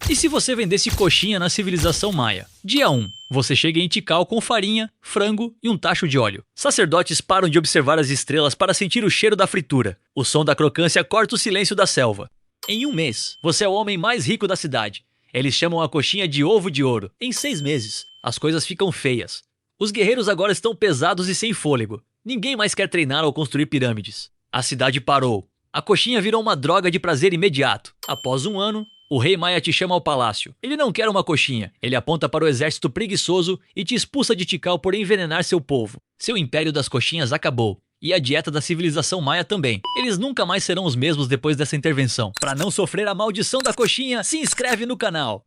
E se você vendesse coxinha na civilização maia? Dia 1. Você chega em Tikal com farinha, frango e um tacho de óleo. Sacerdotes param de observar as estrelas para sentir o cheiro da fritura. O som da crocância corta o silêncio da selva. Em um mês, você é o homem mais rico da cidade. Eles chamam a coxinha de ovo de ouro. Em 6 meses, as coisas ficam feias. Os guerreiros agora estão pesados e sem fôlego. Ninguém mais quer treinar ou construir pirâmides. A cidade parou. A coxinha virou uma droga de prazer imediato. Após um ano, o rei Maia te chama ao palácio. Ele não quer uma coxinha. Ele aponta para o exército preguiçoso e te expulsa de Tikal por envenenar seu povo. Seu império das coxinhas acabou. E a dieta da civilização maia também. Eles nunca mais serão os mesmos depois dessa intervenção. Para não sofrer a maldição da coxinha, se inscreve no canal.